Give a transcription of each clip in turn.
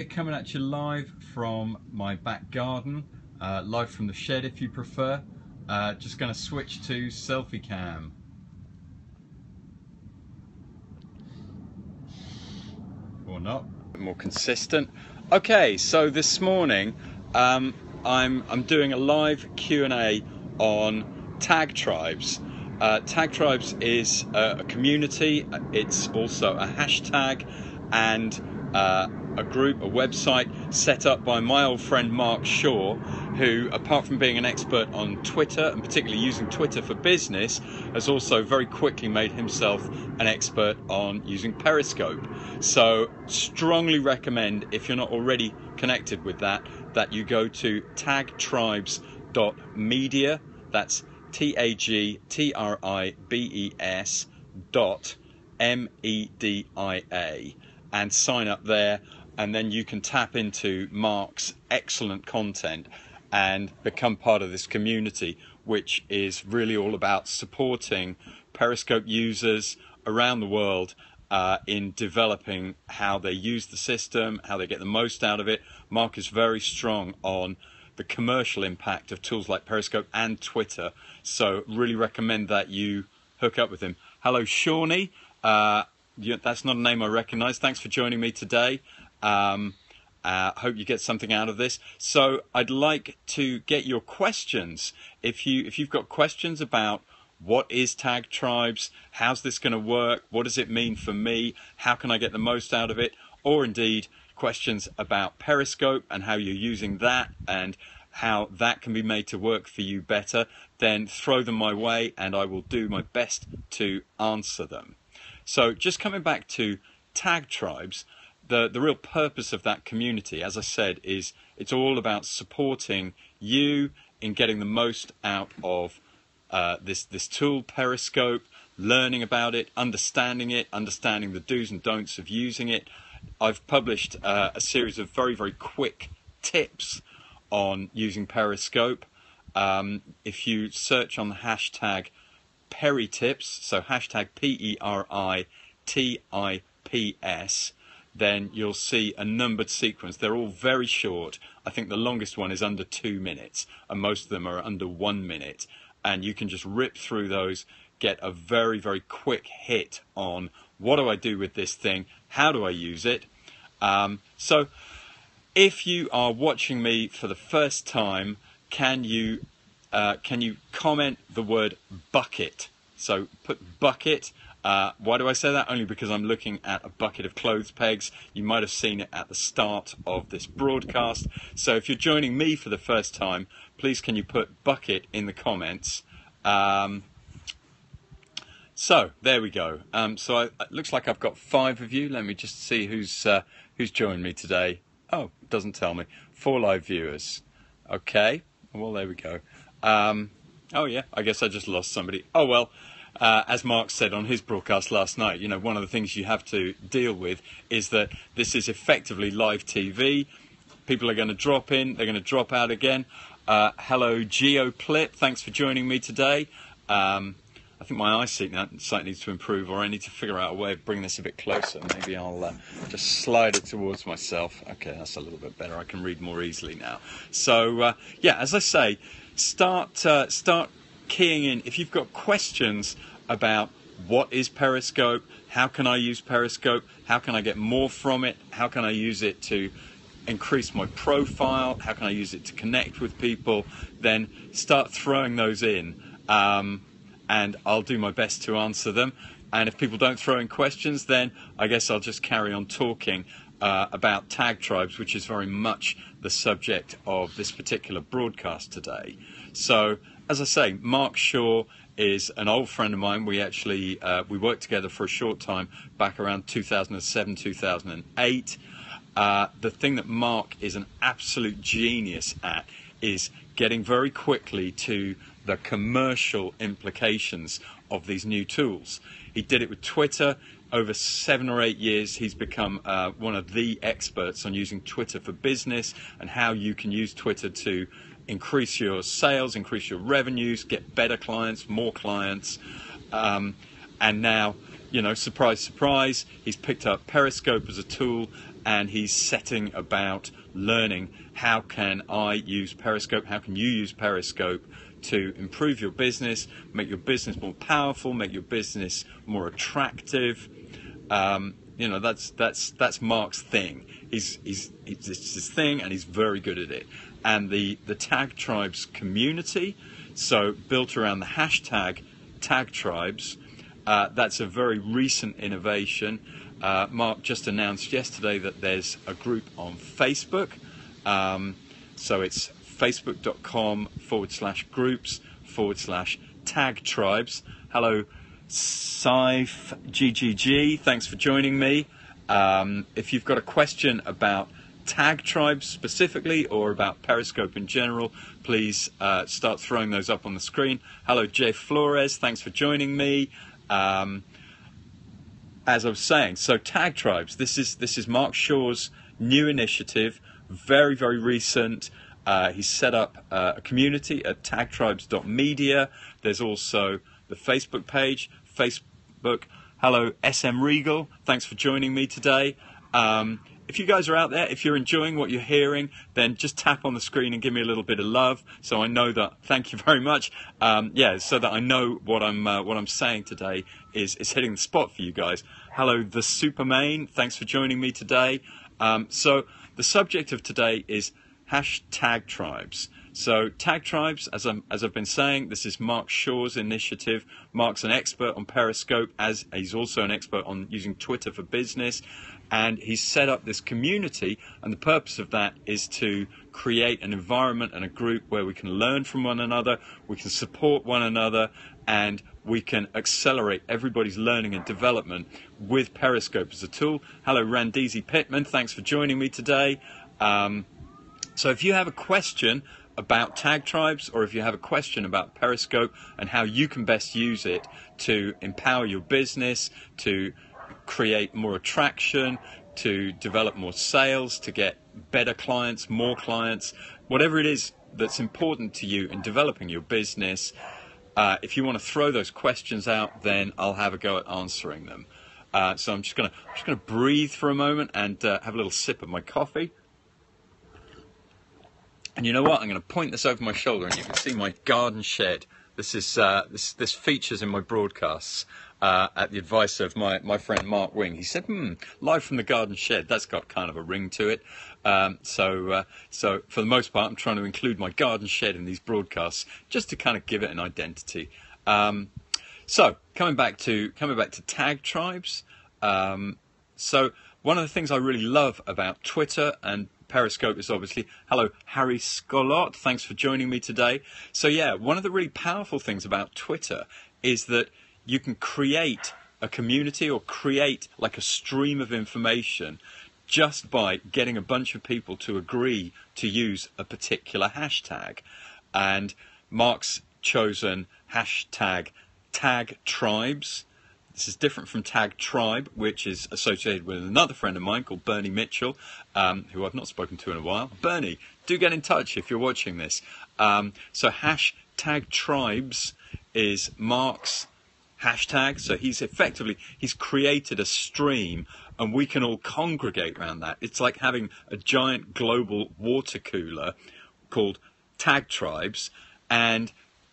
Coming at you live from my back garden, live from the shed if you prefer. Just going to switch to selfie cam. Or not. A bit more consistent. Okay, so this morning I'm doing a live Q&A on Tag Tribes. Tag Tribes is a community. It's also a hashtag and a group, a website set up by my old friend Mark Shaw, who, apart from being an expert on Twitter and particularly using Twitter for business, has also very quickly made himself an expert on using Periscope. So strongly recommend, if you're not already connected with that you go to tagtribes.media. That's TAGTRIBES.MEDIA, and sign up there, and then you can tap into Mark's excellent content and become part of this community, which is really all about supporting Periscope users around the world in developing how they use the system, how they get the most out of it. Mark is very strong on the commercial impact of tools like Periscope and Twitter, so really recommend that you hook up with him. Hello, Shawnee. That's not a name I recognise. Thanks for joining me today. Hope you get something out of this. So I'd like to get your questions. If you've got questions about what is Tag Tribes, how's this going to work, what does it mean for me, how can I get the most out of it, or indeed questions about Periscope and how you're using that and how that can be made to work for you better, then throw them my way and I will do my best to answer them. So just coming back to Tag Tribes, the real purpose of that community, as I said, is it's all about supporting you in getting the most out of this tool, Periscope, learning about it, understanding the do's and don'ts of using it. I've published a series of very, very quick tips on using Periscope. If you search on the hashtag PeriTips, so hashtag PERITIPS, then you'll see a numbered sequence. They're all very short. I think the longest one is under 2 minutes, and most of them are under 1 minute. And you can just rip through those, get a very, very quick hit on what do I do with this thing, how do I use it. So if you are watching me for the first time, can you comment the word bucket? So put bucket. Why do I say that? Only because I'm looking at a bucket of clothes pegs. You might have seen it at the start of this broadcast. So if you're joining me for the first time, please can you put bucket in the comments. So there we go. So it looks like I've got 5 of you. Let me just see who's joined me today. Oh, it doesn't tell me. 4 live viewers. Okay. Well, there we go. Oh yeah, I guess I just lost somebody. Oh well. As Mark said on his broadcast last night, you know, one of the things you have to deal with is that this is effectively live TV. People are going to drop in, they're going to drop out again. Hello, GeoClip, thanks for joining me today. I think my eyesight needs to improve, or I need to figure out a way of bringing this a bit closer. Maybe I'll just slide it towards myself. Okay, that's a little bit better. I can read more easily now. So, yeah, as I say, start keying in. If you've got questions about what is Periscope, how can I use Periscope, how can I get more from it, how can I use it to increase my profile, how can I use it to connect with people, then start throwing those in, and I'll do my best to answer them. And if people don't throw in questions, then I guess I'll just carry on talking about Tag Tribes, which is very much the subject of this particular broadcast today. So, as I say, Mark Shaw is an old friend of mine. We actually we worked together for a short time back around 2007, 2008. The thing that Mark is an absolute genius at is getting very quickly to the commercial implications of these new tools. He did it with Twitter. Over 7 or 8 years, he's become one of the experts on using Twitter for business and how you can use Twitter to increase your sales, increase your revenues, get better clients, more clients. And now, you know, surprise, surprise, he's picked up Periscope as a tool and he's setting about learning how can I use Periscope, how can you use Periscope to improve your business, make your business more powerful, make your business more attractive. That's Mark's thing. It's his thing, and he's very good at it. And the Tag Tribes community, so built around the hashtag Tag Tribes, that's a very recent innovation. Mark just announced yesterday that there's a group on Facebook. So it's facebook.com/groups/Tag Tribes. Hello, Saif GGG. Thanks for joining me. If you've got a question about Tag Tribes specifically or about Periscope in general, please start throwing those up on the screen. Hello, Jay Flores. Thanks for joining me. As I was saying, so Tag Tribes, this is Mark Shaw's new initiative, very, very recent. He's set up a community at tagtribes.media. There's also the Facebook page, Facebook. Hello, SM Regal. Thanks for joining me today. If you guys are out there, if you're enjoying what you're hearing, then just tap on the screen and give me a little bit of love, so I know that. Thank you very much. So that I know what I'm saying today is hitting the spot for you guys. Hello, the Supermain. Thanks for joining me today. So the subject of today is hashtag tribes. So Tag Tribes, as I've been saying, this is Mark Shaw's initiative. Mark's an expert on Periscope, as he's also an expert on using Twitter for business. And he's set up this community, and the purpose of that is to create an environment and a group where we can learn from one another, we can support one another, and we can accelerate everybody's learning and development with Periscope as a tool. Hello, Randeezy Pittman. Thanks for joining me today. So if you have a question about Tag Tribes, or if you have a question about Periscope and how you can best use it to empower your business, to create more attraction, to develop more sales, to get better clients, more clients, whatever it is that's important to you in developing your business, if you want to throw those questions out, then I'll have a go at answering them. So I'm just gonna breathe for a moment and have a little sip of my coffee. And you know what? I'm going to point this over my shoulder, and you can see my garden shed. This is this features in my broadcasts at the advice of my friend Mark Wing. He said, live from the garden shed. That's got kind of a ring to it. So for the most part, I'm trying to include my garden shed in these broadcasts just to kind of give it an identity. So coming back to Tag Tribes. So one of the things I really love about Twitter and Periscope is obviously, hello, Harry Scott, thanks for joining me today. So yeah, one of the really powerful things about Twitter is that you can create a community or create like a stream of information just by getting a bunch of people to agree to use a particular hashtag. And Mark's chosen hashtag Tag Tribes. This is different from Tag Tribe, which is associated with another friend of mine called Bernie Mitchell, who I've not spoken to in a while. Bernie, do get in touch if you're watching this. So hashtag Tribes is Mark's hashtag. So he's created a stream, and we can all congregate around that. It's like having a giant global water cooler called Tag Tribes, and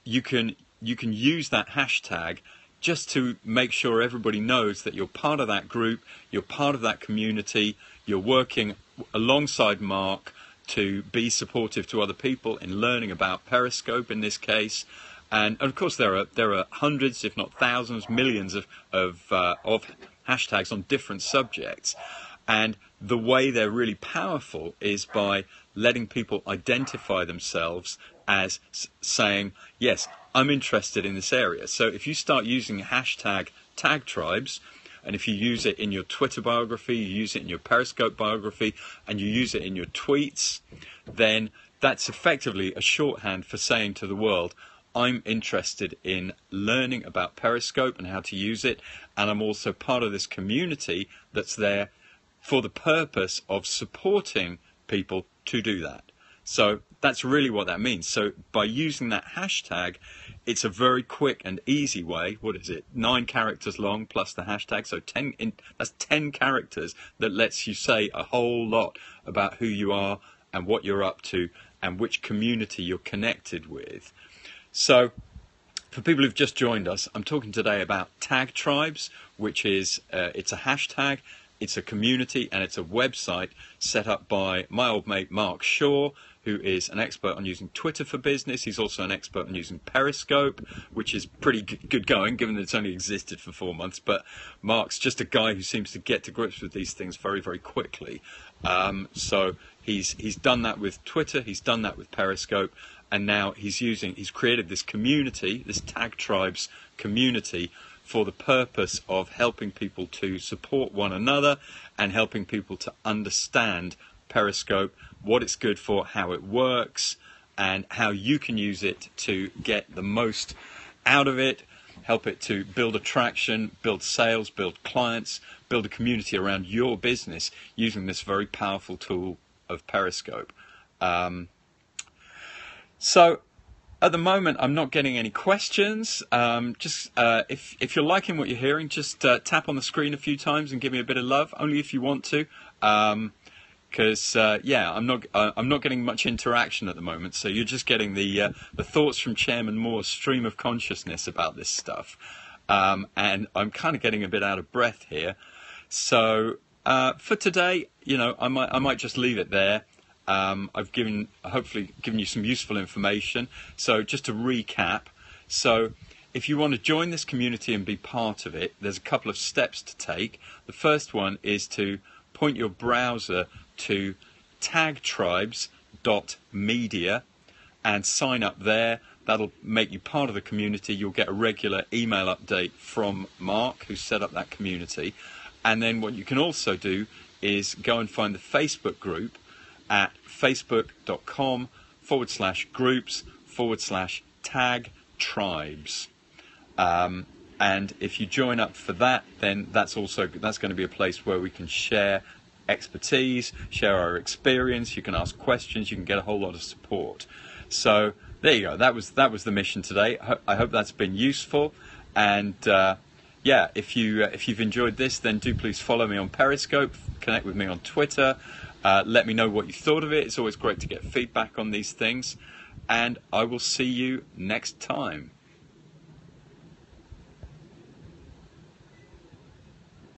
you can use that hashtag just to make sure everybody knows that you're part of that group, you're part of that community, you're working alongside Mark to be supportive to other people in learning about Periscope in this case. And of course there are hundreds, if not thousands, millions of hashtags on different subjects. And the way they're really powerful is by letting people identify themselves as saying, yes, I'm interested in this area. So if you start using hashtag Tag Tribes, and if you use it in your Twitter biography, you use it in your Periscope biography, and you use it in your tweets, then that's effectively a shorthand for saying to the world, I'm interested in learning about Periscope and how to use it, and I'm also part of this community that's there for the purpose of supporting people to do that. So that's really what that means. So by using that hashtag, it's a very quick and easy way. What is it? 9 characters long plus the hashtag. So that's 10 characters that lets you say a whole lot about who you are and what you're up to and which community you're connected with. So for people who've just joined us, I'm talking today about Tag Tribes, which is it's a hashtag, it's a community, and it's a website set up by my old mate Mark Shaw, who is an expert on using Twitter for business. He's also an expert on using Periscope, which is pretty good going, given that it's only existed for 4 months. But Mark's just a guy who seems to get to grips with these things very, very quickly. So he's done that with Twitter, he's done that with Periscope, and now he's created this community, this Tag Tribes community, for the purpose of helping people to support one another and helping people to understand Periscope, what it's good for, how it works, and how you can use it to get the most out of it, help it to build attraction, build sales, build clients, build a community around your business using this very powerful tool of Periscope. So at the moment, I'm not getting any questions. If you're liking what you're hearing, just tap on the screen a few times and give me a bit of love, only if you want to. Because I'm not getting much interaction at the moment, so you're just getting the thoughts from Chairman Moore's stream of consciousness about this stuff, and I'm kind of getting a bit out of breath here. So for today, I might just leave it there. I've hopefully given you some useful information. So just to recap, so if you want to join this community and be part of it, there's a couple of steps to take. The first one is to point your browser to tagtribes.media and sign up there. That'll make you part of the community. You'll get a regular email update from Mark, who set up that community. And then what you can also do is go and find the Facebook group at facebook.com/groups/tag-tribes. And if you join up for that, then that's going to be a place where we can share expertise, share our experience. You can ask questions, you can get a whole lot of support. So there you go. That was the mission today. I hope that's been useful. And if you've enjoyed this, then do please follow me on Periscope, connect with me on Twitter. Let me know what you thought of it. It's always great to get feedback on these things. And I will see you next time.